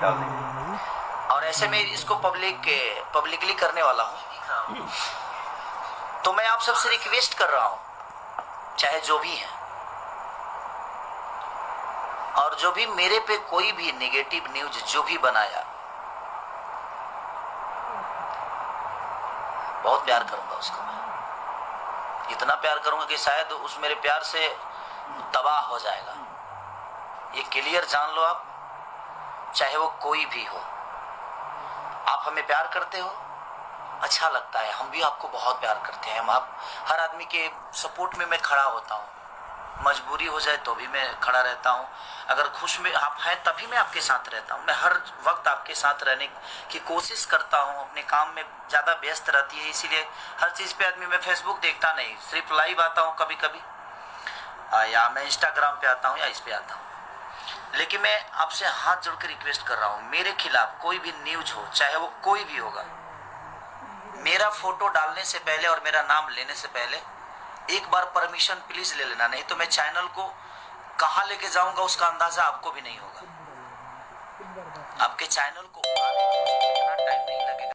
डाल देंगे। और ऐसे में इसको पब्लिकली करने वाला हूँ। तो मैं आप सबसे रिक्वेस्ट कर रहा हूँ, चाहे जो भी है, और जो भी मेरे पे कोई भी नेगेटिव न्यूज जो भी बनाया, बहुत प्यार करूंगा उसको। मैं इतना प्यार करूंगा कि शायद उस मेरे प्यार से तबाह हो जाएगा। ये क्लियर जान लो आप, चाहे वो कोई भी हो। आप हमें प्यार करते हो, अच्छा लगता है, हम भी आपको बहुत प्यार करते हैं। हम आप हर आदमी के सपोर्ट में मैं खड़ा होता हूँ। मजबूरी हो जाए तो भी मैं खड़ा रहता हूँ। अगर खुश में आप हैं तभी मैं आपके साथ रहता हूँ। मैं हर वक्त आपके साथ रहने की कोशिश करता हूँ। अपने काम में ज़्यादा व्यस्त रहती है, इसीलिए हर चीज़ पे आदमी, मैं फेसबुक देखता नहीं, सिर्फ लाइव आता हूँ कभी कभी, या मैं इंस्टाग्राम पे आता हूँ या इस पे आता हूँ। लेकिन मैं आपसे हाथ जोड़ के रिक्वेस्ट कर रहा हूँ, मेरे खिलाफ कोई भी न्यूज हो, चाहे वो कोई भी होगा, मेरा फोटो डालने से पहले और मेरा नाम लेने से पहले एक बार परमिशन प्लीज ले लेना, नहीं तो मैं चैनल को कहां लेके जाऊंगा उसका अंदाजा आपको भी नहीं होगा। आपके चैनल को आने में मुझे इतना टाइम नहीं लगेगा।